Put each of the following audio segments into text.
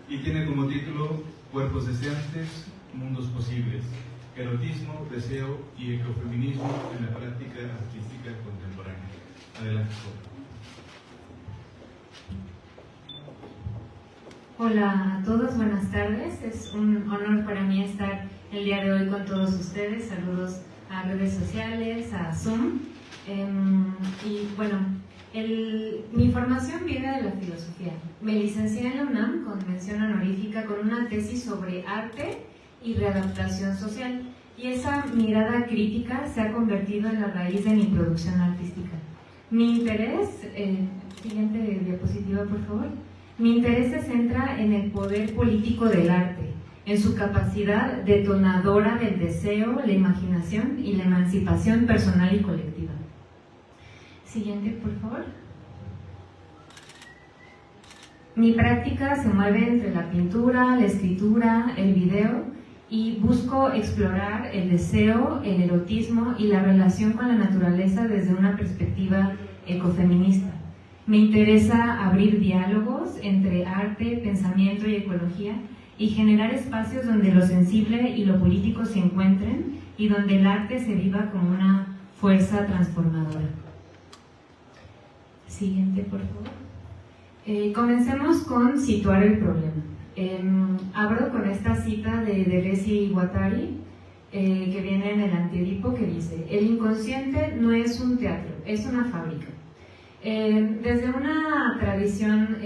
y tiene como título Cuerpos deseantes, mundos posibles, erotismo, deseo y ecofeminismo en la práctica artística contemporánea. Adelante, Hola a todos, buenas tardes. Es un honor para mí estar el día de hoy con todos ustedes. Saludos a redes sociales, a Zoom. Y bueno, mi formación viene de la filosofía. Me licencié en la UNAM con mención honorífica con una tesis sobre arte y readaptación social. Y esa mirada crítica se ha convertido en la raíz de mi producción artística. Mi interés, siguiente diapositiva por favor. Mi interés se centra en el poder político del arte, en su capacidad detonadora del deseo, la imaginación y la emancipación personal y colectiva. Siguiente, por favor. Mi práctica se mueve entre la pintura, la escritura, el video y busco explorar el deseo, el erotismo y la relación con la naturaleza desde una perspectiva ecofeminista. Me interesa abrir diálogos entre arte, pensamiento y ecología y generar espacios donde lo sensible y lo político se encuentren y donde el arte se viva como una fuerza transformadora. Siguiente, por favor. Comencemos con situar el problema. Abro con esta cita de Deleuze y Guattari, que viene en el Antiedipo, que dice: el inconsciente no es un teatro, es una fábrica. Desde una tradición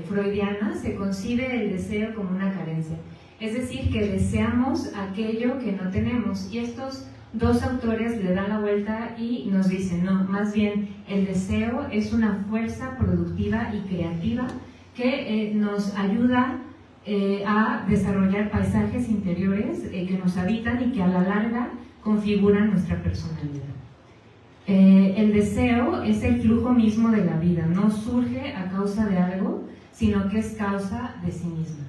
freudiana se concibe el deseo como una carencia, es decir, que deseamos aquello que no tenemos, y estos dos autores le dan la vuelta y nos dicen, no, más bien el deseo es una fuerza productiva y creativa que nos ayuda a desarrollar paisajes interiores que nos habitan y que a la larga configuran nuestra personalidad. El deseo es el flujo mismo de la vida, no surge a causa de algo, sino que es causa de sí misma.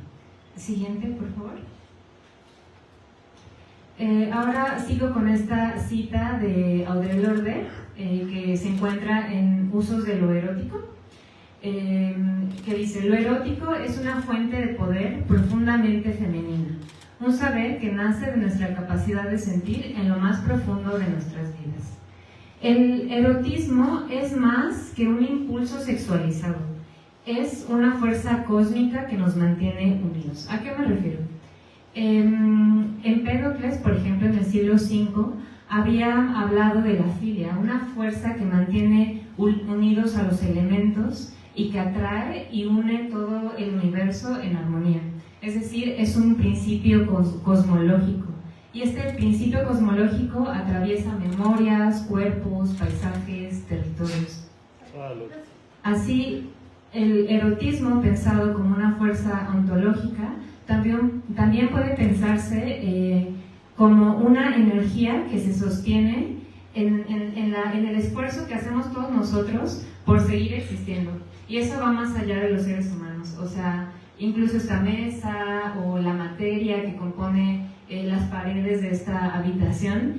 Siguiente, por favor. Ahora sigo con esta cita de Audre Lorde, que se encuentra en Usos de lo erótico, que dice: lo erótico es una fuente de poder profundamente femenina, un saber que nace de nuestra capacidad de sentir en lo más profundo de nuestras vidas. El erotismo es más que un impulso sexualizado, es una fuerza cósmica que nos mantiene unidos. ¿A qué me refiero? Empédocles, por ejemplo, en el siglo V, había hablado de la filia, una fuerza que mantiene unidos a los elementos y que atrae y une todo el universo en armonía. Es decir, es un principio cosmológico. Y este principio cosmológico atraviesa memorias, cuerpos, paisajes, territorios. Así, el erotismo, pensado como una fuerza ontológica, también puede pensarse como una energía que se sostiene en el esfuerzo que hacemos todos nosotros por seguir existiendo. Y eso va más allá de los seres humanos. O sea, incluso esta mesa o la materia que compone las paredes de esta habitación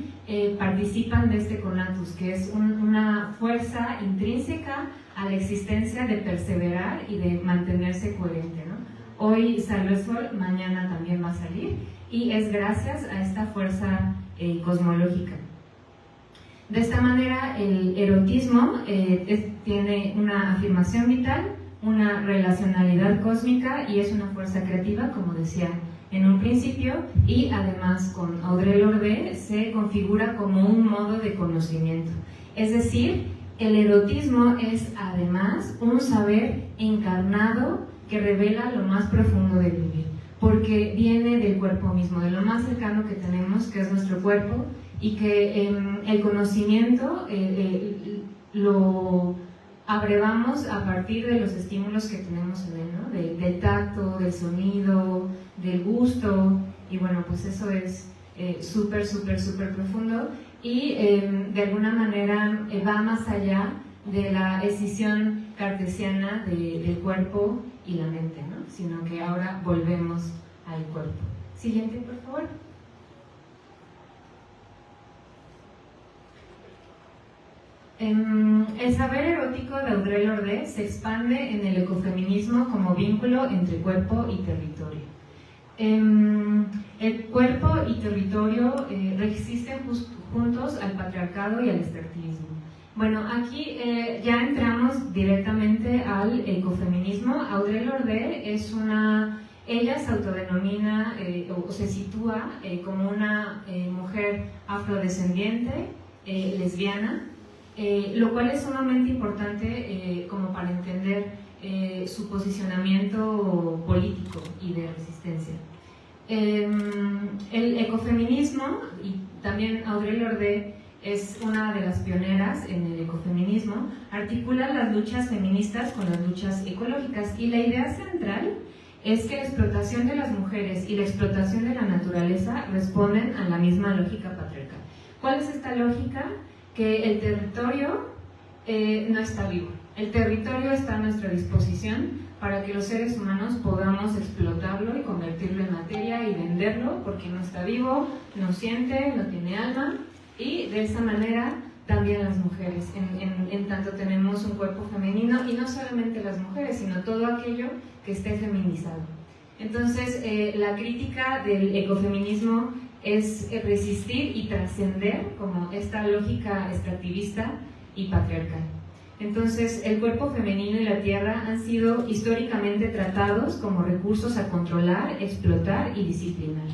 participan de este conatus, que es una fuerza intrínseca a la existencia de perseverar y de mantenerse coherente, ¿no? Hoy salió el sol, mañana también va a salir, y es gracias a esta fuerza cosmológica. De esta manera, el erotismo tiene una afirmación vital, una relacionalidad cósmica y es una fuerza creativa, como decía en un principio, y además con Audre Lorde se configura como un modo de conocimiento. Es decir, el erotismo es además un saber encarnado que revela lo más profundo del vivir, porque viene del cuerpo mismo, de lo más cercano que tenemos, que es nuestro cuerpo, y que el conocimiento lo abrevamos a partir de los estímulos que tenemos en él, ¿no? Del tacto, del sonido, del gusto, y bueno, pues eso es súper profundo y de alguna manera va más allá de la escisión cartesiana del cuerpo y la mente, ¿no? Sino que ahora volvemos al cuerpo. Siguiente, por favor. El saber erótico de Audre Lorde se expande en el ecofeminismo como vínculo entre cuerpo y territorio. El cuerpo y territorio resisten juntos al patriarcado y al extractivismo. Bueno, aquí ya entramos directamente al ecofeminismo. Audre Lorde ella se autodenomina o se sitúa como una mujer afrodescendiente, lesbiana, lo cual es sumamente importante como para entender su posicionamiento político y de resistencia. El ecofeminismo, y también Audre Lorde es una de las pioneras en el ecofeminismo, articula las luchas feministas con las luchas ecológicas, y la idea central es que la explotación de las mujeres y la explotación de la naturaleza responden a la misma lógica patriarcal. ¿Cuál es esta lógica? Que el territorio no está vivo. El territorio está a nuestra disposición para que los seres humanos podamos explotarlo y convertirlo en materia y venderlo, porque no está vivo, no siente, no tiene alma, y de esa manera también las mujeres, en tanto tenemos un cuerpo femenino, y no solamente las mujeres, sino todo aquello que esté feminizado. Entonces, la crítica del ecofeminismo es resistir y trascender como esta lógica extractivista y patriarcal. Entonces, el cuerpo femenino y la tierra han sido históricamente tratados como recursos a controlar, explotar y disciplinar.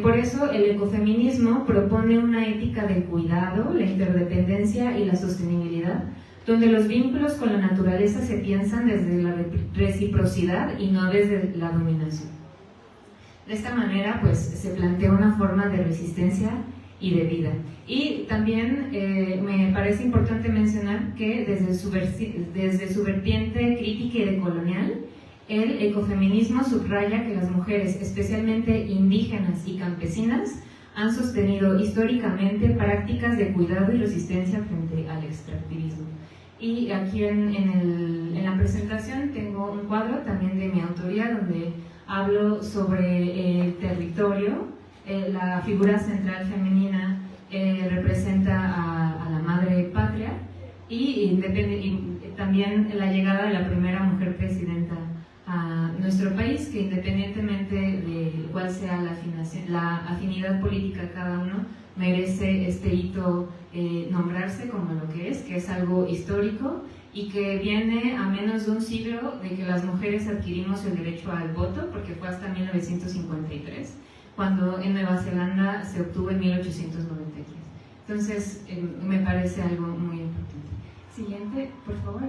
Por eso, el ecofeminismo propone una ética del cuidado, la interdependencia y la sostenibilidad, donde los vínculos con la naturaleza se piensan desde la reciprocidad y no desde la dominación. De esta manera, pues, se plantea una forma de resistencia y de vida. Y también me parece importante mencionar que desde su vertiente crítica y decolonial, el ecofeminismo subraya que las mujeres, especialmente indígenas y campesinas, han sostenido históricamente prácticas de cuidado y resistencia frente al extractivismo. Y aquí en la presentación tengo un cuadro también de mi autoría, donde hablo sobre el territorio. La figura central femenina representa a la madre patria, y también la llegada de la primera mujer presidenta a nuestro país, que independientemente de cuál sea la afinidad política de cada uno, merece este hito nombrarse como lo que es algo histórico, y que viene a menos de un siglo de que las mujeres adquirimos el derecho al voto, porque fue hasta 1953, cuando en Nueva Zelanda se obtuvo en 1893. Entonces, me parece algo muy importante. Siguiente, por favor.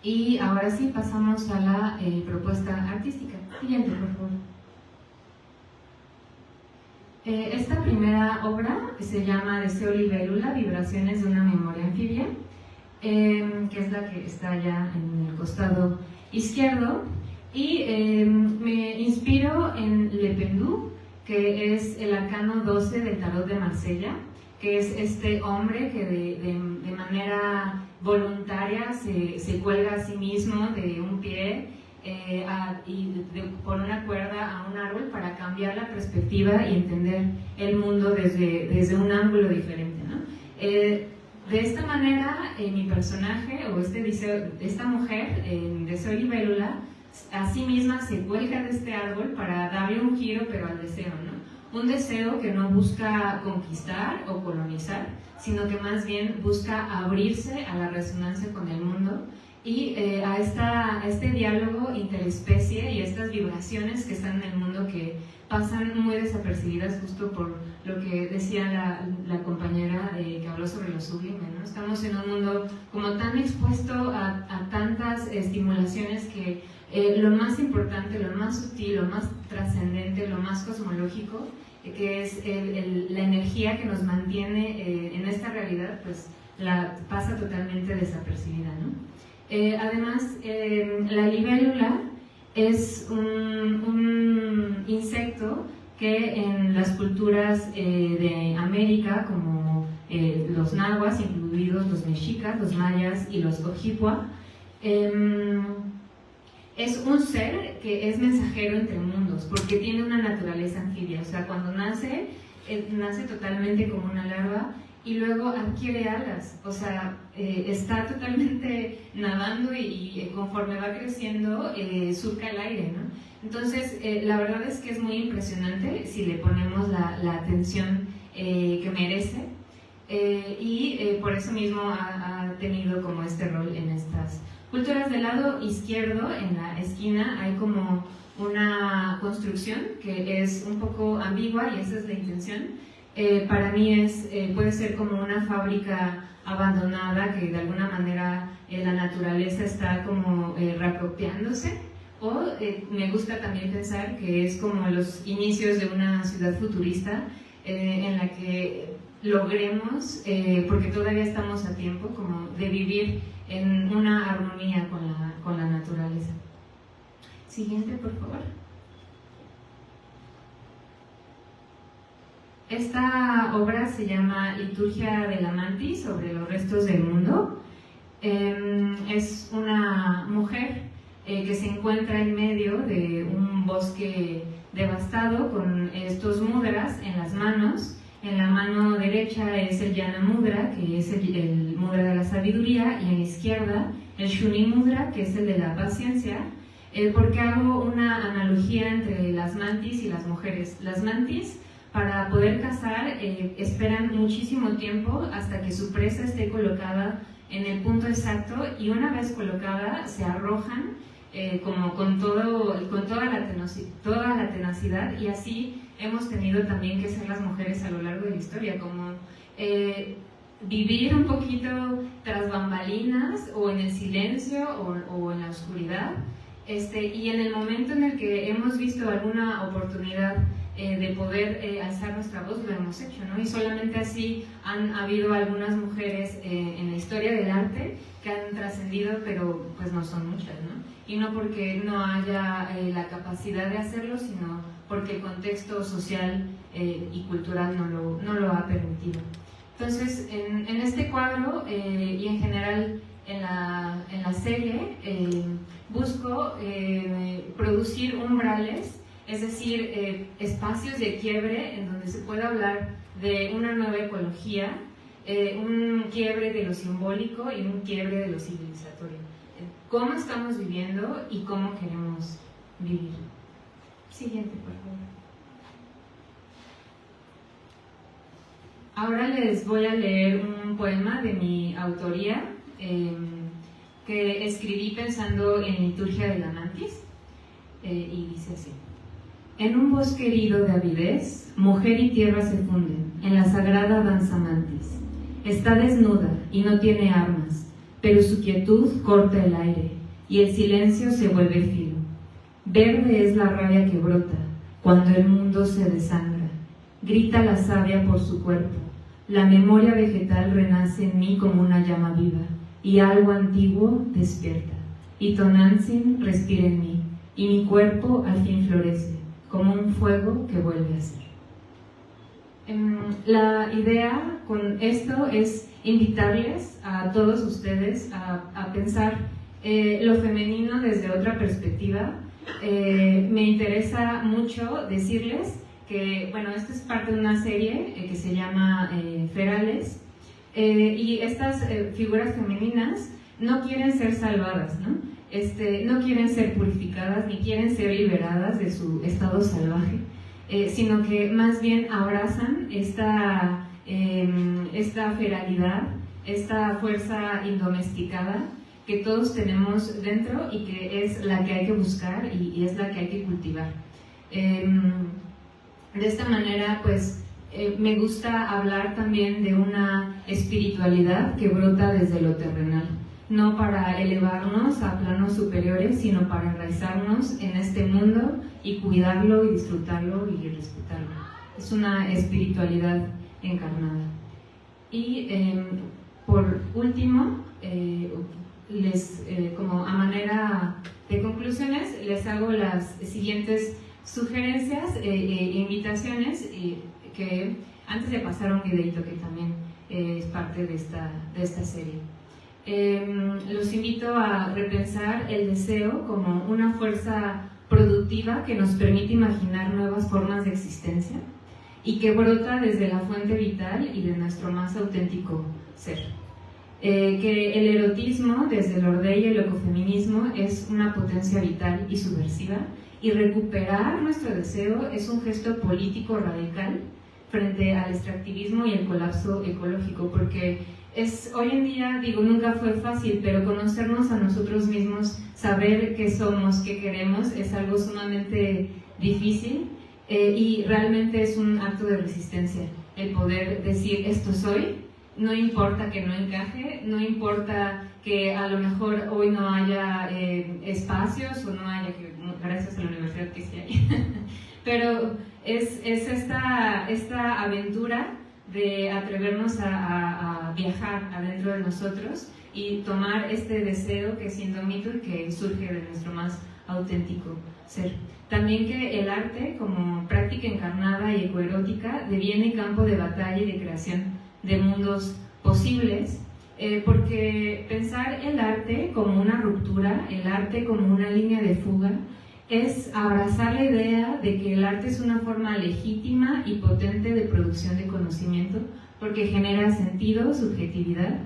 Y ahora sí, pasamos a la propuesta artística. Siguiente, por favor. Esta primera obra se llama Deseo Libélula, Vibraciones de una memoria anfibia, que es la que está allá en el costado izquierdo, y me inspiro en Le Pendu, que es el arcano 12 del tarot de Marsella, que es este hombre que de manera voluntaria se cuelga a sí mismo de un pie por una cuerda a un árbol para cambiar la perspectiva y entender el mundo desde un ángulo diferente, ¿no? De esta manera, mi personaje, o esta mujer, Deseo Libélula, a sí misma se cuelga de este árbol para darle un giro, pero al deseo, ¿no? Un deseo que no busca conquistar o colonizar, sino que más bien busca abrirse a la resonancia con el mundo y a este diálogo interespecie y estas vibraciones que están en el mundo, que pasan muy desapercibidas, justo por lo que decía la compañera que habló sobre lo sublime, ¿no? Estamos en un mundo como tan expuesto a tantas estimulaciones que lo más importante, lo más sutil, lo más trascendente, lo más cosmológico, que es la energía que nos mantiene en esta realidad, pues pasa totalmente desapercibida, ¿no? Además, la libélula es un insecto que en las culturas de América, como los nahuas, incluidos los mexicas, los mayas y los ojibwa, es un ser que es mensajero entre mundos, porque tiene una naturaleza anfibia. O sea, cuando nace nace totalmente como una larva y luego adquiere alas, o sea, está totalmente nadando y conforme va creciendo surca el aire, ¿no? Entonces, la verdad es que es muy impresionante si le ponemos la atención que merece y por eso mismo ha tenido como este rol en estas culturas. Del lado izquierdo, en la esquina, hay como una construcción que es un poco ambigua y esa es la intención. Para mí puede ser como una fábrica abandonada que de alguna manera la naturaleza está como reapropiándose, o me gusta también pensar que es como los inicios de una ciudad futurista en la que logremos, porque todavía estamos a tiempo, como de vivir en una armonía con la naturaleza. Siguiente, por favor. Esta obra se llama Liturgia de la Mantis, sobre los restos del mundo. Es una mujer que se encuentra en medio de un bosque devastado con estos mudras en las manos. En la mano derecha es el Jnana Mudra, que es el mudra de la sabiduría, y en la izquierda el Shuni Mudra, que es el de la paciencia. Porque hago una analogía entre las mantis y las mujeres. Las mantis, para poder cazar, esperan muchísimo tiempo hasta que su presa esté colocada en el punto exacto, y una vez colocada se arrojan como con toda la tenacidad, y así hemos tenido también que ser las mujeres a lo largo de la historia, como vivir un poquito tras bambalinas o en el silencio o en la oscuridad, y en el momento en el que hemos visto alguna oportunidad de poder alzar nuestra voz, lo hemos hecho, ¿no? Y solamente así han habido algunas mujeres en la historia del arte que han trascendido, pero pues no son muchas, ¿no? Y no porque no haya la capacidad de hacerlo, sino porque el contexto social y cultural no lo ha permitido. Entonces, en este cuadro y en general en la serie, busco producir umbrales, es decir, espacios de quiebre en donde se pueda hablar de una nueva ecología, un quiebre de lo simbólico y un quiebre de lo civilizatorio. ¿Cómo estamos viviendo y cómo queremos vivir? Siguiente, por favor. Ahora les voy a leer un poema de mi autoría que escribí pensando en Liturgia de la Mantis, y dice así. En un bosque herido de avidez, mujer y tierra se funden en la sagrada danza mantis. Está desnuda y no tiene armas, pero su quietud corta el aire y el silencio se vuelve filo. Verde es la rabia que brota cuando el mundo se desangra. Grita la savia por su cuerpo. La memoria vegetal renace en mí como una llama viva, y algo antiguo despierta. Y Tonantzin respira en mí, y mi cuerpo al fin florece, como un fuego que vuelve a ser. La idea con esto es invitarles a todos ustedes a pensar lo femenino desde otra perspectiva. Me interesa mucho decirles que, bueno, esto es parte de una serie que se llama Ferales, y estas figuras femeninas no quieren ser salvadas, ¿no? No quieren ser purificadas ni quieren ser liberadas de su estado salvaje, sino que más bien abrazan esta feralidad, esta fuerza indomesticada que todos tenemos dentro y que es la que hay que buscar y es la que hay que cultivar. De esta manera, pues, me gusta hablar también de una espiritualidad que brota desde lo terrenal, no para elevarnos a planos superiores, sino para enraizarnos en este mundo y cuidarlo y disfrutarlo y respetarlo. Es una espiritualidad encarnada. Y por último, como a manera de conclusiones, les hago las siguientes sugerencias e invitaciones, que antes de pasar a un videito que también es parte de esta serie. Los invito a repensar el deseo como una fuerza productiva que nos permite imaginar nuevas formas de existencia, y que brota desde la fuente vital y de nuestro más auténtico ser. Que el erotismo, desde el Ordey y el ecofeminismo, es una potencia vital y subversiva, y recuperar nuestro deseo es un gesto político radical frente al extractivismo y el colapso ecológico, porque hoy en día, digo, nunca fue fácil, pero conocernos a nosotros mismos, saber qué somos, qué queremos, es algo sumamente difícil, y realmente es un acto de resistencia el poder decir esto soy. No importa que no encaje, no importa que a lo mejor hoy no haya espacios o no haya, gracias a la universidad que sí hay, pero es esta aventura de atrevernos a viajar adentro de nosotros y tomar este deseo que es indomito y que surge de nuestro más auténtico ser. También que el arte, como práctica encarnada y ecoerótica, deviene campo de batalla y de creación de mundos posibles, porque pensar el arte como una ruptura, el arte como una línea de fuga, es abrazar la idea de que el arte es una forma legítima y potente de producción de conocimiento, porque genera sentido, subjetividad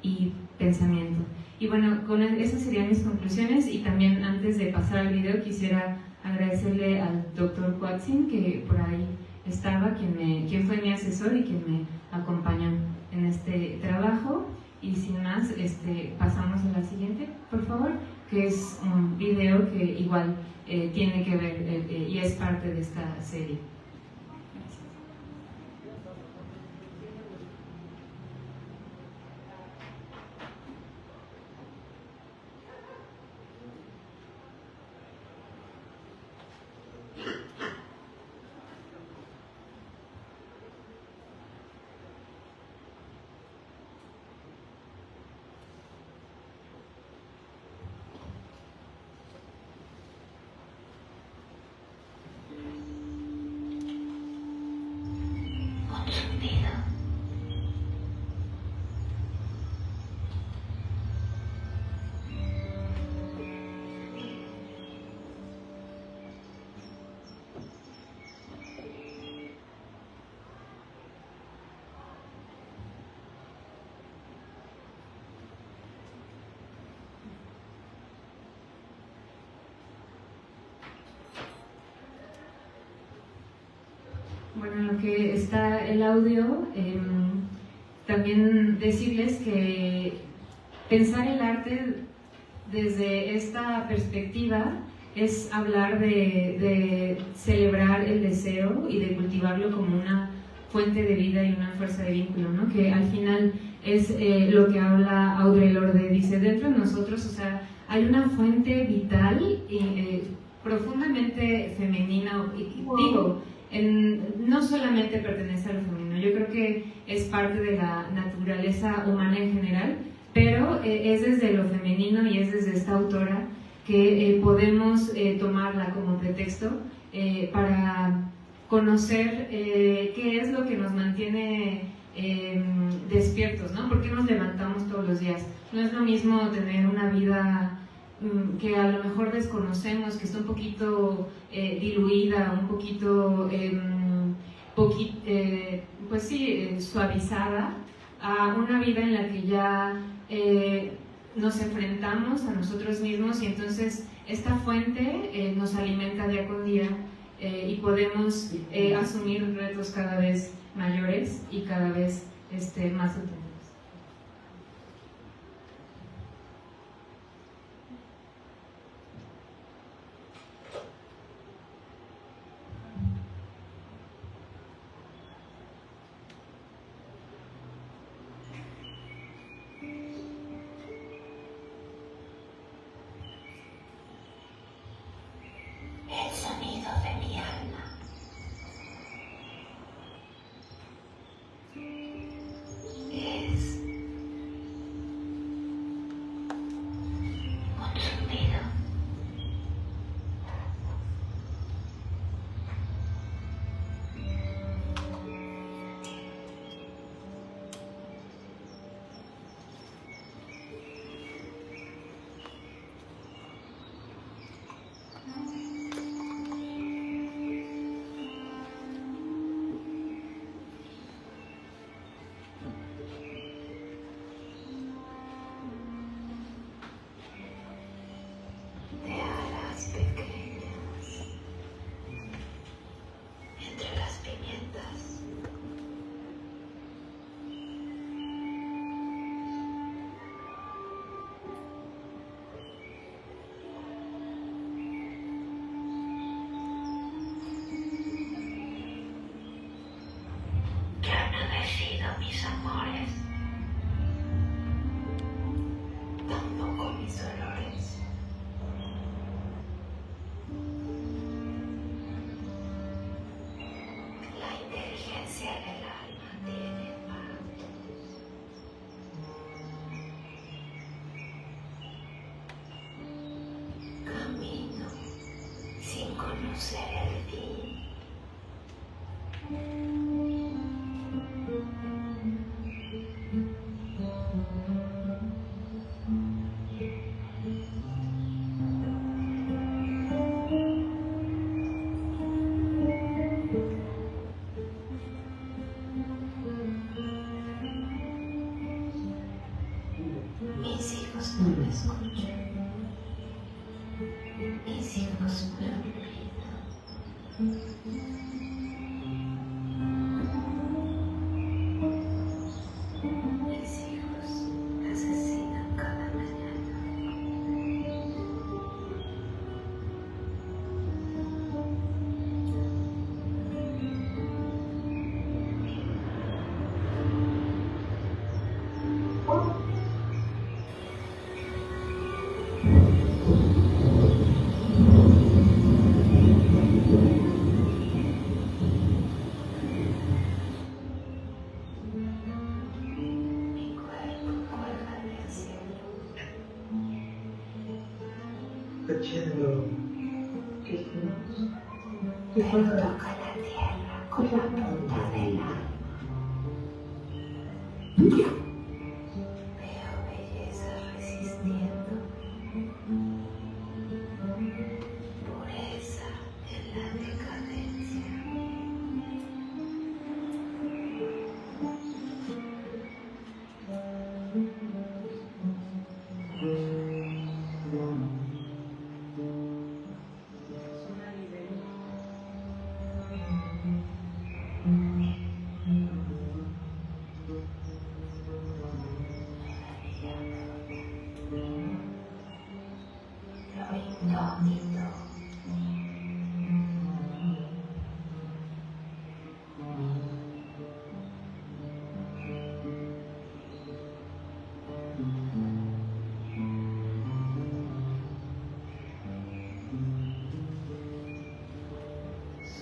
y pensamiento. Y bueno, con esas serían mis conclusiones, y también antes de pasar al video quisiera agradecerle al Dr. Coatzin, que por ahí estaba, quien fue mi asesor y quien me acompañó en este trabajo. Y sin más, pasamos a la siguiente, por favor, que es un video que igual tiene que ver y es parte de esta serie. Bueno, en lo que está el audio, también decirles que pensar el arte desde esta perspectiva es hablar de celebrar el deseo y de cultivarlo como una fuente de vida y una fuerza de vínculo, ¿no? Que al final es lo que habla Audre Lorde, dice, dentro de nosotros, o sea, hay una fuente vital y profundamente femenina, digo, no solamente pertenece a lo femenino, yo creo que es parte de la naturaleza humana en general, pero es desde lo femenino y es desde esta autora que podemos tomarla como pretexto para conocer qué es lo que nos mantiene despiertos, ¿no? ¿Por qué nos levantamos todos los días? No es lo mismo tener una vida que a lo mejor desconocemos, que está un poquito diluida, un poquito, pues sí, suavizada, a una vida en la que ya nos enfrentamos a nosotros mismos, y entonces esta fuente nos alimenta día con día y podemos asumir retos cada vez mayores y cada vez más auténticos. El sonido de mi alma. El pequeñas, entre las pimientas. Ya no decido mis amores, tampoco mis dolores. La inteligencia del alma tiene pactos. Camino sin conocer el fin. Mis hijos no me escuchan. Mis hijos me olvidan. Mis hijos asesinan cada mañana. Mi cuerpo cuelga en el cielo. Él toca la tierra con la punta del arma. Veo belleza resistiendo, pureza en la decadencia. Lo indómito.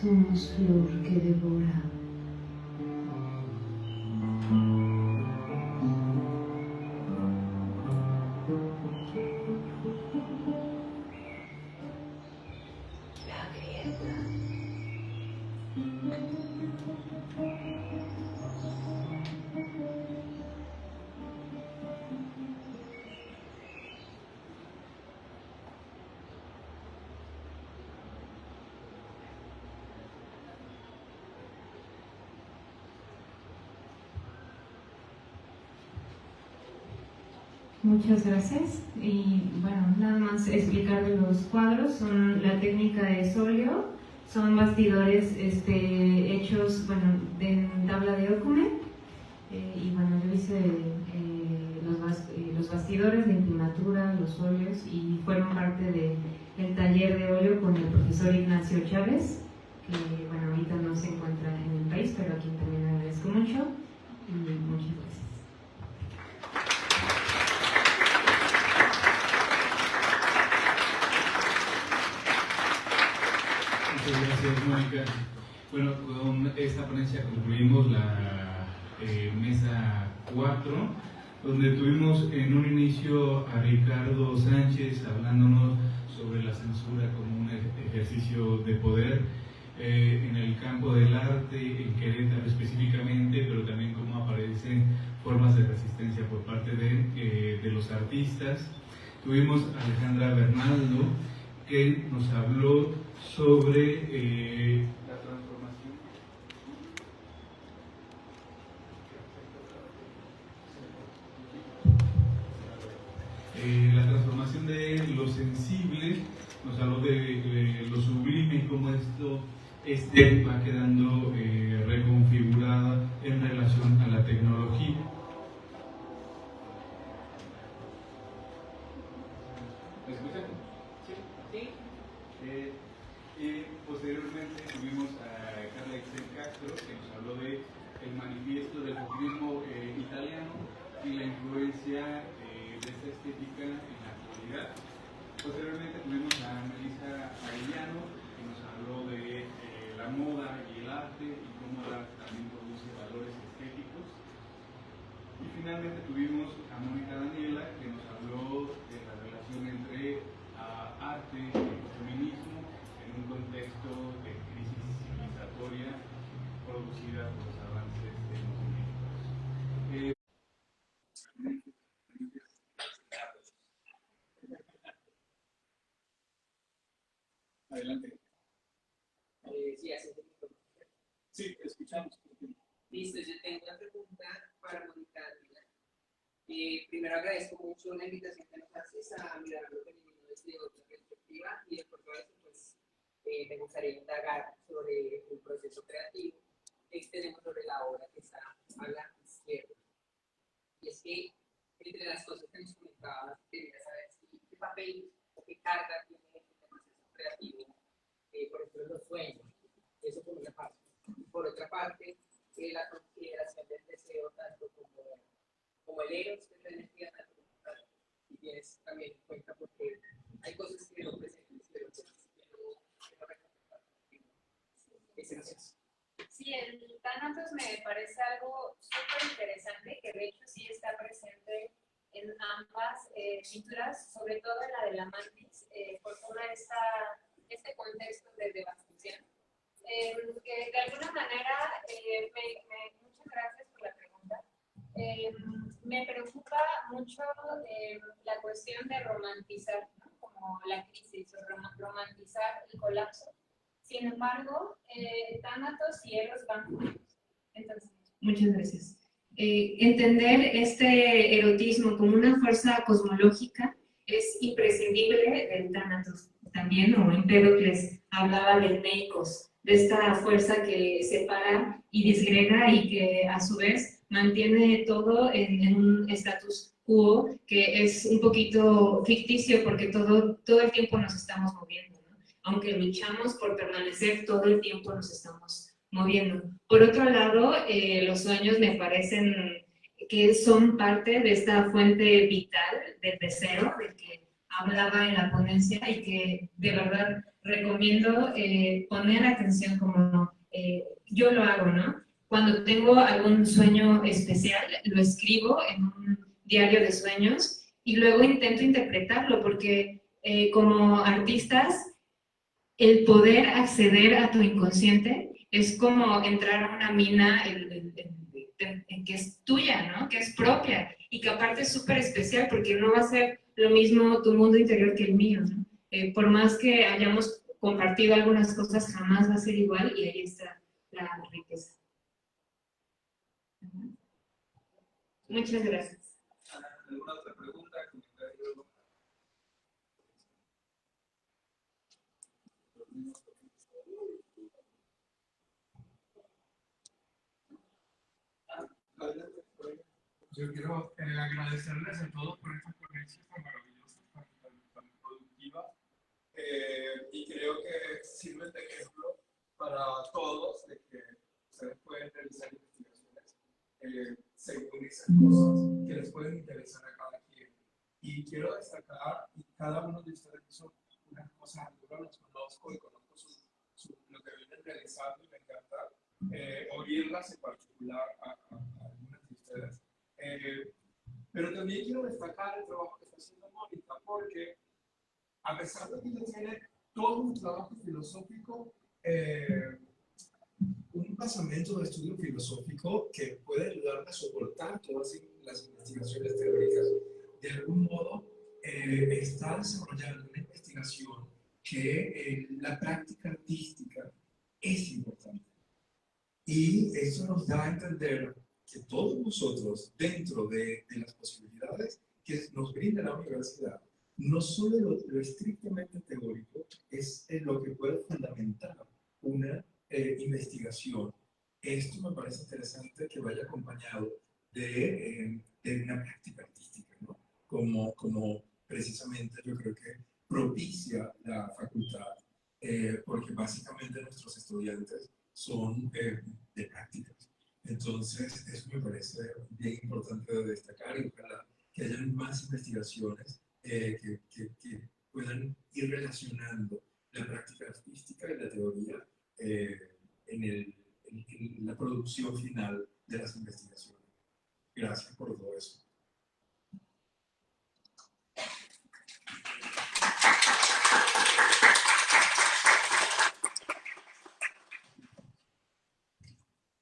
Somos flor que devora. La grieta. Muchas gracias. Y bueno, nada más explicar de los cuadros. Son la técnica de solio, son bastidores hechos en tabla de Okume. Y bueno, yo hice los bastidores de imprimatura, los óleos, y fueron parte del taller de óleo con el profesor Ignacio Chávez, que bueno, ahorita no se encuentra en el país, pero a quien también agradezco mucho. Y muchas gracias. Muchas gracias, Mónica. Bueno, con esta ponencia concluimos la mesa 4, donde tuvimos en un inicio a Ricardo Sánchez hablándonos sobre la censura como un ejercicio de poder en el campo del arte, en Querétaro específicamente, pero también cómo aparecen formas de resistencia por parte de los artistas. Tuvimos a Alejandra Bernaldo, que nos habló sobre la transformación. La transformación de lo sensible nos habló de lo sublime y cómo esto va quedando reconfigurada en relación a la tecnología. ¿Me escuchan? Sí. Y posteriormente tuvimos a Carla Excel Castro, que nos habló de el manifiesto del futurismo italiano y la influencia de esta estética en la actualidad. Posteriormente tuvimos a Melissa Arellano, que nos habló de la moda y el arte y cómo el arte también produce valores estéticos. Y finalmente tuvimos a Mónica Daniela, que nos habló de la relación entre arte y feminismo en un contexto de crisis civilizatoria producida por los avances tecnológicos. Adelante. Sí, hace un poquito. Sí, escuchamos. Listo, yo tengo una pregunta para Mónica Daniela. Primero agradezco mucho la invitación que nos haces a mirar lo femenino desde otra perspectiva y de acuerdo a eso, pues me gustaría indagar sobre el proceso creativo que tenemos sobre la obra que está a la izquierda. Y es que, entre las cosas que nos comentabas, quería saber qué papel o qué carga tiene este proceso creativo, por ejemplo, los sueños. Eso por una parte. Por otra parte, la consideración del deseo tanto como el eros, que es la energía natural, y tienes también en cuenta porque hay cosas que no presentes, pero que no representan. Ese es eso. Sí, el Thanatos me parece algo súper interesante, que de hecho sí está presente en ambas pinturas, sobre todo en la de la mantis, por todo este contexto de devastación. Que de alguna manera, muchas gracias por la pregunta. Me preocupa mucho la cuestión de romantizar, ¿no? Como la crisis, o romantizar el colapso. Sin embargo, Thanatos y Eros van juntos. Entonces, muchas gracias. Entender este erotismo como una fuerza cosmológica es imprescindible del Thanatos. También, o Empédocles hablaba del Neikos, de esta fuerza que separa y disgrega y que a su vez mantiene todo en un status quo que es un poquito ficticio porque todo el tiempo nos estamos moviendo, ¿no? Aunque luchamos por permanecer, todo el tiempo nos estamos moviendo. Por otro lado, los sueños me parecen que son parte de esta fuente vital del deseo, del que hablaba en la ponencia y que de verdad recomiendo poner atención como yo lo hago, ¿no? Cuando tengo algún sueño especial, lo escribo en un diario de sueños y luego intento interpretarlo porque como artistas, el poder acceder a tu inconsciente es como entrar a una mina que es tuya, ¿no? Que es propia y que aparte es súper especial porque no va a ser lo mismo tu mundo interior que el mío, ¿no? Por más que hayamos compartido algunas cosas, jamás va a ser igual y ahí está la riqueza. Muchas gracias. ¿Alguna otra pregunta? ¿Comentario? Yo quiero agradecerles a todos por esta ponencia tan maravillosa, tan productiva, y creo que sirve de ejemplo para todos de que ustedes pueden realizar investigaciones según esas cosas que les pueden interesar a cada quien. Y quiero destacar, y cada uno de ustedes hizo unas cosas, yo los conozco y conozco lo que vienen realizando y me encanta oírlas en particular a algunas de ustedes. Pero también quiero destacar el trabajo que está haciendo Mónica, porque a pesar de que ella tiene todo un trabajo filosófico, un basamento de estudio filosófico que puede ayudarme a soportar todas las investigaciones teóricas, de algún modo está desarrollando una investigación que la práctica artística es importante. Y eso nos da a entender que todos nosotros, dentro de las posibilidades que nos brinda la universidad, no solo lo estrictamente teórico es lo que puede fundamentar una investigación. Esto me parece interesante que vaya acompañado de una práctica artística, ¿no? Como precisamente yo creo que propicia la facultad, porque básicamente nuestros estudiantes son de prácticas. Entonces, eso me parece bien importante de destacar y ojalá que hayan más investigaciones que puedan ir relacionando la práctica artística y la teoría en la producción final de las investigaciones. Gracias por todo eso.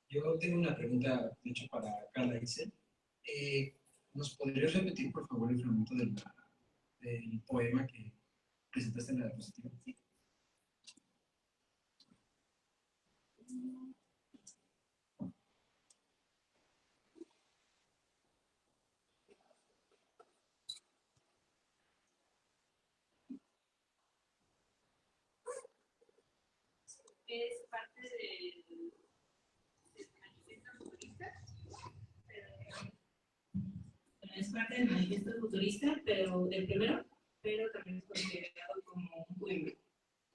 Yo tengo una pregunta, de hecho, para Carla Isel. ¿Nos podrías repetir, por favor, el fragmento del poema que presentaste en la diapositiva? Sí. Es parte del manifiesto futurista, es parte del manifiesto futurista, pero del primero, pero también es considerado como un poema.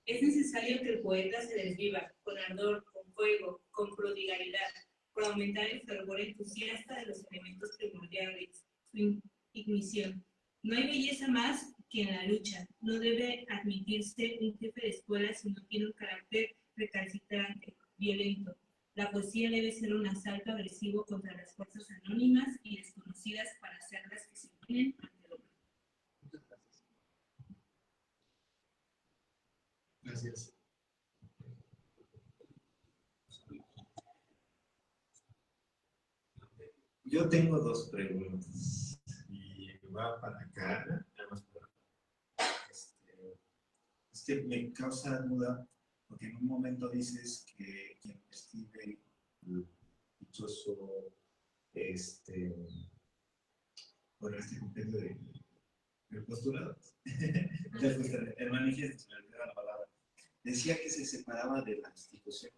Es necesario que el poeta se desviva con ardor, con fuego, con prodigalidad, para aumentar el fervor entusiasta de los elementos primordiales, su ignición. No hay belleza más que en la lucha. No debe admitirse un jefe de escuela si no tiene un carácter recalcitrante, violento. La poesía debe ser un asalto agresivo contra las fuerzas anónimas y desconocidas para hacerlas que se inclinen ante el hombre. Muchas gracias. Gracias. Yo tengo dos preguntas y va para Carla. Es que me causa duda porque en un momento dices que quien escribe el dichoso compendio del postulado, el manifiesto, se me olvidaba la palabra, decía que se separaba de la institución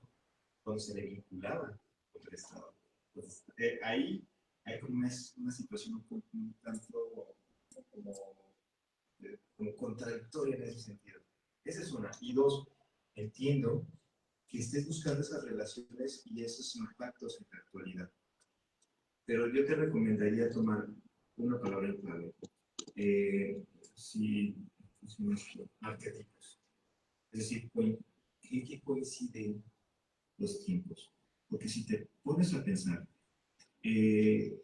cuando se le vinculaba con el Estado. Pues, ahí hay como una situación un tanto como contradictoria en ese sentido. Esa es una. Y dos, entiendo que estés buscando esas relaciones y esos impactos en la actualidad. Pero yo te recomendaría tomar una palabra en clave. Si arquetipos. Es decir, ¿en qué coinciden los tiempos? Porque si te pones a pensar,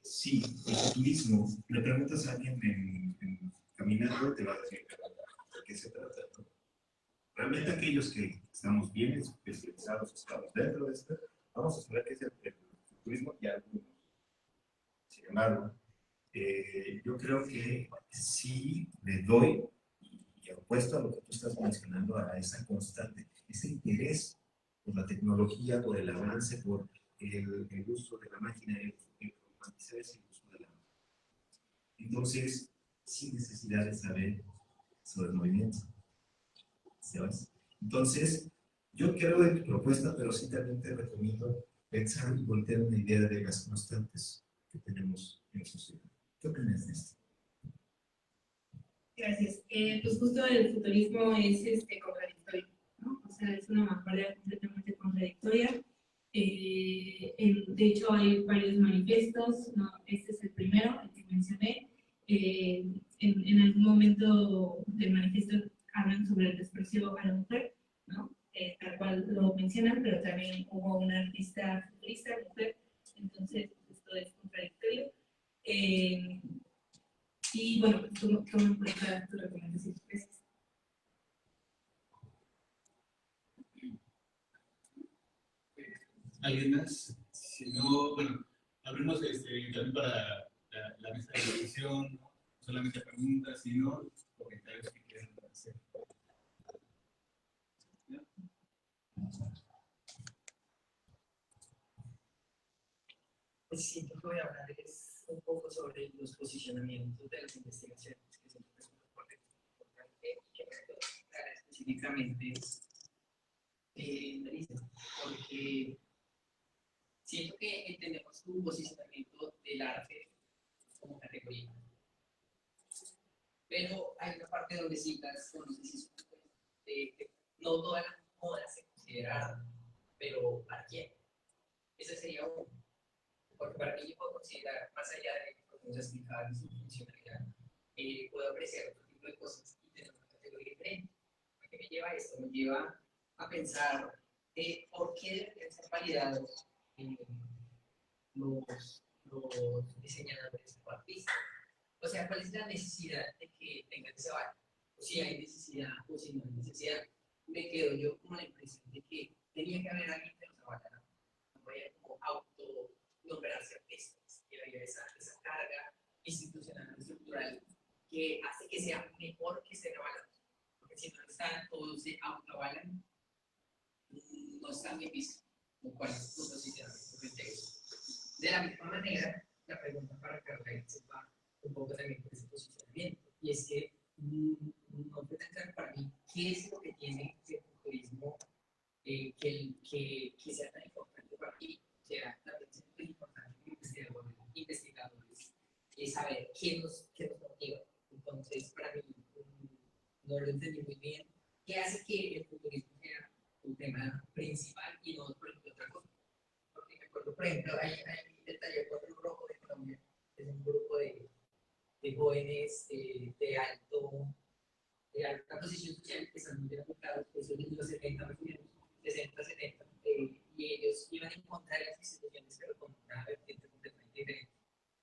sí, el futurismo, le preguntas a alguien en caminando, te va a decir de qué se trata, ¿no? Realmente aquellos que estamos bien especializados, estamos dentro de esto, vamos a saber qué es el futurismo y algunos. Sin embargo, yo creo que sí le doy, y opuesto a lo que tú estás mencionando, a esa constante, ese interés por la tecnología, por el avance, por el uso de la máquina, el romantizar ese uso de la máquina. Entonces, sin necesidad de saber sobre el movimiento. ¿Sabes? Entonces, yo creo en tu propuesta, pero sí también te recomiendo pensar y voltear una idea de las constantes que tenemos en la sociedad. ¿Qué opinas de esto? Gracias. Pues justo el futurismo es contradictorio, ¿no? O sea, es una vanguardia completamente contradictoria. De hecho, hay varios manifiestos, ¿no? Este es el primero, el que mencioné. En algún momento del manifiesto hablan sobre el desprecio a la mujer, ¿no? Tal cual lo mencionan, pero también hubo una artista futurista, mujer, entonces esto es contradictorio. Y bueno, ¿cómo empieza tu recomendación? Gracias. ¿Alguien más? Si no, bueno, abrimos también para la mesa de discusión, no solamente preguntas, sino comentarios que quieran hacer. ¿Ya? Pues sí, lo que voy a hablar es un poco sobre los posicionamientos de las investigaciones, que siempre es muy importante. específicamente Melissa, porque siento que entendemos tu posicionamiento del arte como categoría, pero hay una parte donde citas, no sé si que no toda la moda se considera arte, pero ¿para quién? Ese sería uno, porque para mí yo puedo considerar, más allá de cómo se explicar su funcionalidad, puedo apreciar otro tipo de cosas y tener una categoría diferente. ¿A qué me lleva esto? Me lleva a pensar por qué deberían ser validados los diseñadores o artistas. O sea, ¿cuál es la necesidad de que tengan ese valor? O si hay necesidad o si no hay necesidad. Me quedo yo con la impresión de que tenía que haber alguien que los avalara. No podía como autonombrarse artistas. Y había esa carga institucional, estructural, que hace que sea mejor que estén avalados. Porque si no están, todos se autoavalan, no es tan difícil. Lo cual es un posicionamiento frente a eso. De la misma manera, la pregunta para Carla se va un poco también por ese posicionamiento. Y es que no puede entrar para mí qué es lo que tiene el turismo que sea tan importante para ti. O sea, la atención es importante como investigadores, es saber qué nos motiva. Entonces, para mí, no lo entendí muy bien. ¿Qué hace que el futurismo sea un tema principal y no, por ejemplo, otra cosa? Porque me acuerdo, por ejemplo, hay el taller Cuadro Rojo de Colombia, que es un grupo de jóvenes de alta posición social que están muy bien enfocados, que son de los 70 más o menos, 60, 70, y ellos iban a encontrar las instituciones, pero con una vertiente completamente diferente.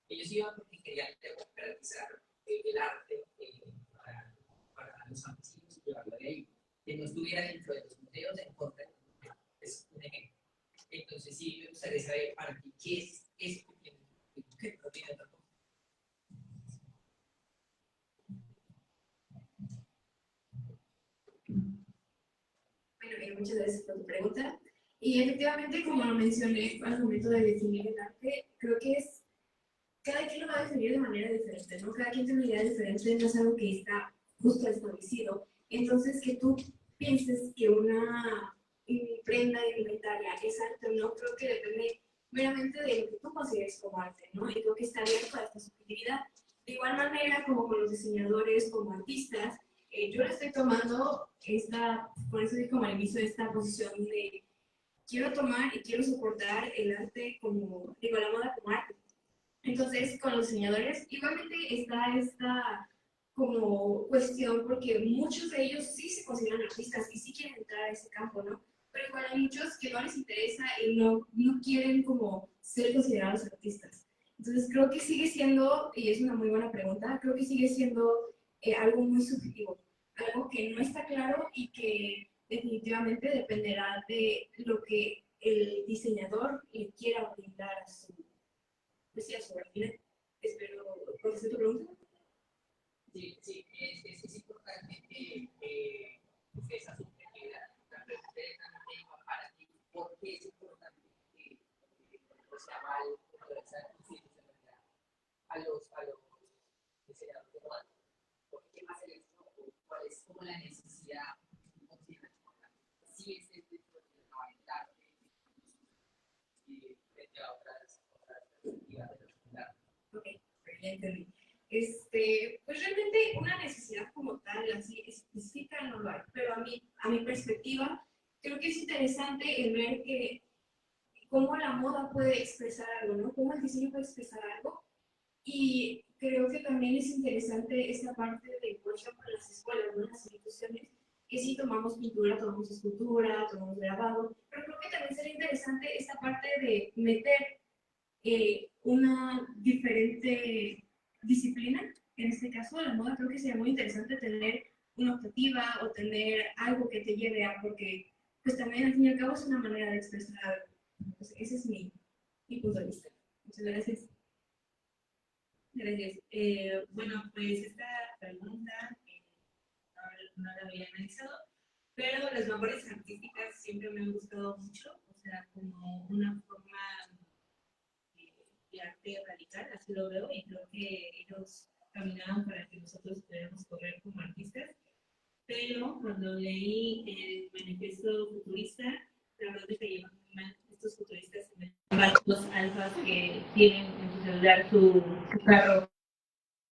Ellos iban porque querían democratizar el arte para los campesinos y llevarlo de ahí. Que no estuviera dentro de los museos en contra de los museos. Es un ejemplo. Entonces, sí, me gustaría saber para ti qué es eso que no tiene otra cosa. Bueno, muchas gracias por tu pregunta. Y efectivamente, como lo mencioné al momento de definir el arte, creo que es, cada quien lo va a definir de manera diferente, ¿no? Cada quien tiene una idea diferente, no es algo que está justo establecido. Entonces, que tú pienses que una prenda indumentaria es arte o no, creo que depende meramente de lo que tú consideres como arte, ¿no? Y creo que está abierto a esta subjetividad. De igual manera, como con los diseñadores, como artistas, yo le estoy tomando por eso digo como al inicio, esta posición de quiero tomar y quiero soportar el arte como, digo, la moda como arte. Entonces, con los diseñadores, igualmente está esta como cuestión, porque muchos de ellos sí se consideran artistas y sí quieren entrar a ese campo, ¿no? Pero igual hay muchos que no les interesa y no quieren como ser considerados artistas. Entonces, creo que sigue siendo, y es una muy buena pregunta, creo que sigue siendo algo muy subjetivo, algo que no está claro y que definitivamente dependerá de lo que el diseñador le quiera brindar a su, pues sí, a su arte. Espero contestar tu pregunta. Sí, sí, es importante que esa subjetividad, la pregunta directamente para ti, ¿por qué es importante que se avale esa institucionalidad a los diseñadores de moda? ¿Por qué más el esto? ¿Cuál es como la necesidad? Sí, es el dentro de la arte y frente a otras perspectivas de los arte. Ok, ya entendí. Pues realmente una necesidad como tal, así específica, no lo hay, pero a mi perspectiva, creo que es interesante el ver que cómo la moda puede expresar algo, ¿no? Cómo el diseño puede expresar algo. Y creo que también es interesante esta parte de, por ejemplo, en las escuelas, ¿no? En las instituciones, que sí tomamos pintura, tomamos escultura, tomamos grabado, pero creo que también sería interesante esta parte de meter una diferente disciplina, en este caso la moda. Creo que sería muy interesante tener una optativa o tener algo que te lleve a, porque pues también al fin y al cabo es una manera de expresar algo. Entonces, ese es mi punto de vista. Muchas gracias. Gracias. Bueno, pues esta pregunta no la había analizado, pero las vanguardias artísticas siempre me han gustado mucho, o sea, como una forma de arte radical, así lo veo, y creo que ellos caminaban para que nosotros pudiéramos correr como artistas. pero cuando leí el manifiesto futurista, la verdad es que llevan mal estos futuristas los alfas que tienen en su celular su carro